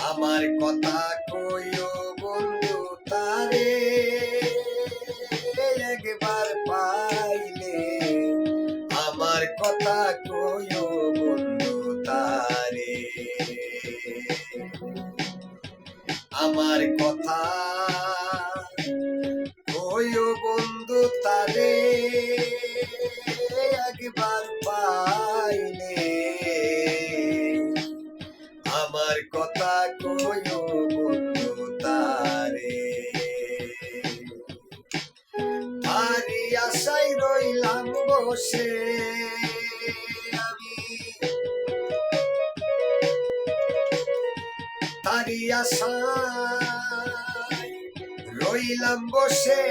আমার কথা কইও বন্ধু তারে, একবার পাইলে আমার কথা কইও বন্ধু তারে, আমার কথা কইও বন্ধু তারে, একবার পাইলে আমার কথা কইও বন্ধু তারে। তারি আশায় রইলাম বসে আমি, তারি আশায় রইলাম বসে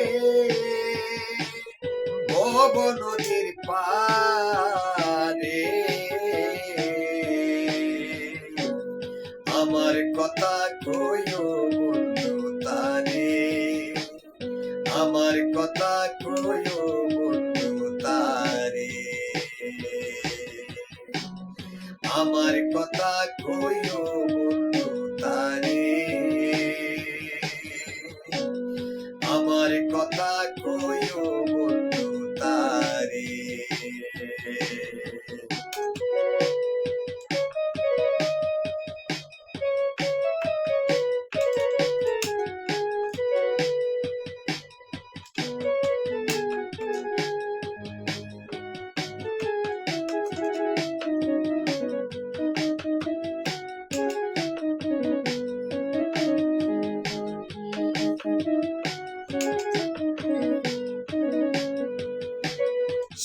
ভব নদীর পারে, আমার কথা কইও বন্ধু তারে, আমার কথা কইও বন্ধু তারে, আমার কথা কইও বন্ধু তারে, আমার কথা কইও বন্ধু তারে।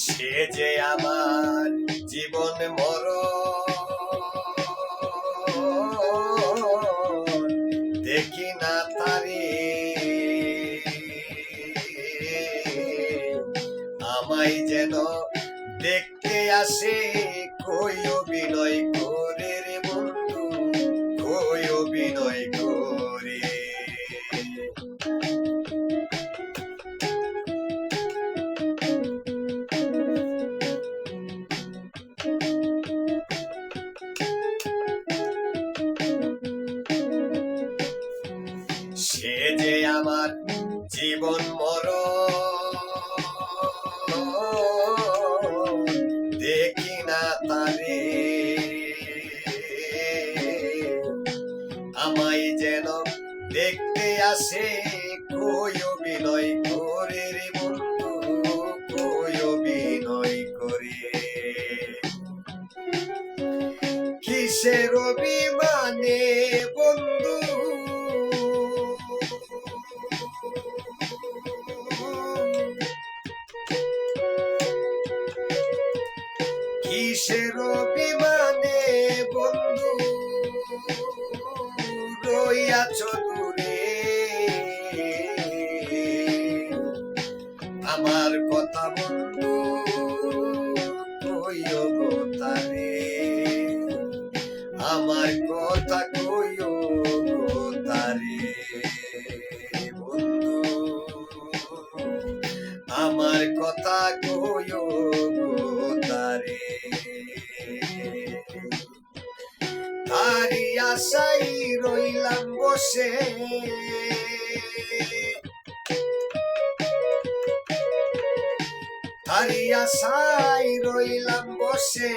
সে যে আমার জীবন মরণ, দেখি না তারে আমায় যেন দেখতে আসে, কই অভিনয় করে রে বন্ধু, কই অভিনয় করে। সে যে আমার জীবন মরণ, দেখি না তারে আমায় যেন দেখতে আসে, কই অভিনয় করে রে বন্ধু, কই অভিনয় করে। কিসের অভিমানে বন্ধু, কিসের অভিমানে বন্ধু রইয়াছ দূরে, আমার কথা বন্ধু কইও গো তারে, আমার কথা কইও গো তারে বন্ধু, আমার কথা কইও গো তারে। তারি আশায় রইলাম বসে, তারি আশায় রইলাম বসে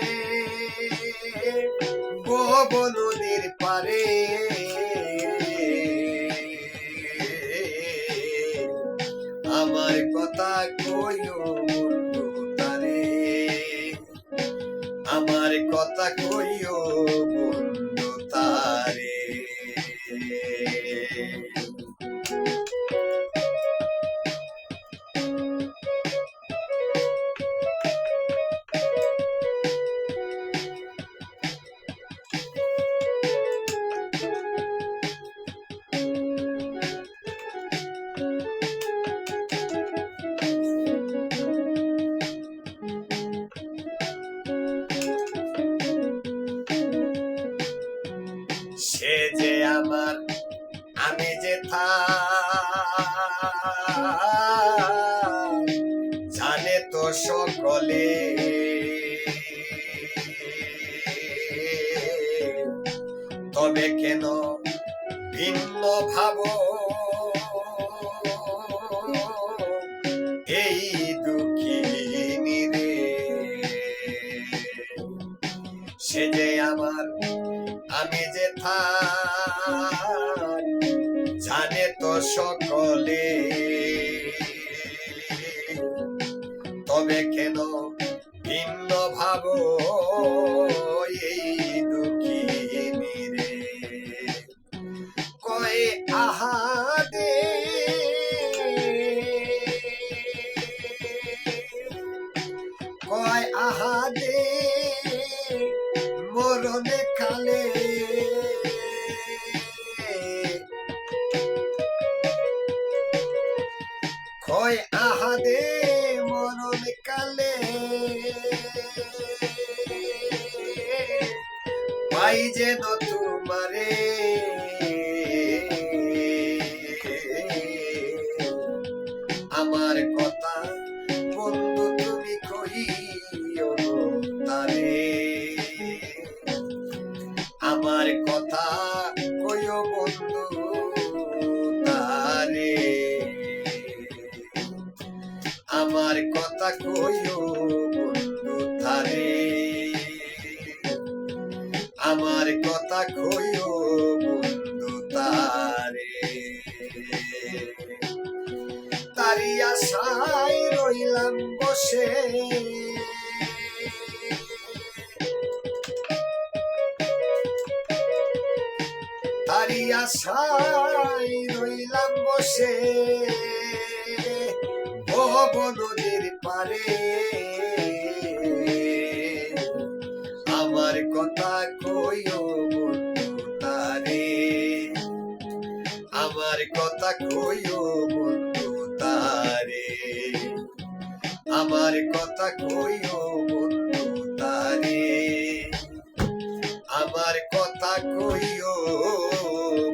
ভব নদীর পারে, আমার কথা কইও বন্ধু তারে, আমার কথা কইও বন্ধু তারে। সে যে আমার, আমি যে জানে তো সকলে, তবে কেন ভিন্ন ভাব এই দুঃখিনী রে, সে যে আমার আমি যে থাক জানে তো সকলে, তবে কেন ভিন্ন ভাব এই দুঃখিনী রে, কয় আহা দে কয় আহা দে মরণে কালে, কয় আহা দে মরণে কালে, পাই যেন তোমারে আমার কথা বন্ধু তুমি কইও তারে, আমার কথা কইও বন্ধু তারে, আমার কথা কইও বন্ধু তারে, আমার কথা কইও বন্ধু তারে, তারি আশায় রইলাম বসে, তারি আশায় রইলাম বসে ভব নদীর পারে, আমার কথা কইও বন্ধু তারে, আমার কথা কইও বন্ধু তারে, আমার কথা কইও বন্ধু তারে, আমার কথা কইও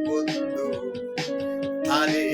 বন্ধু তারে।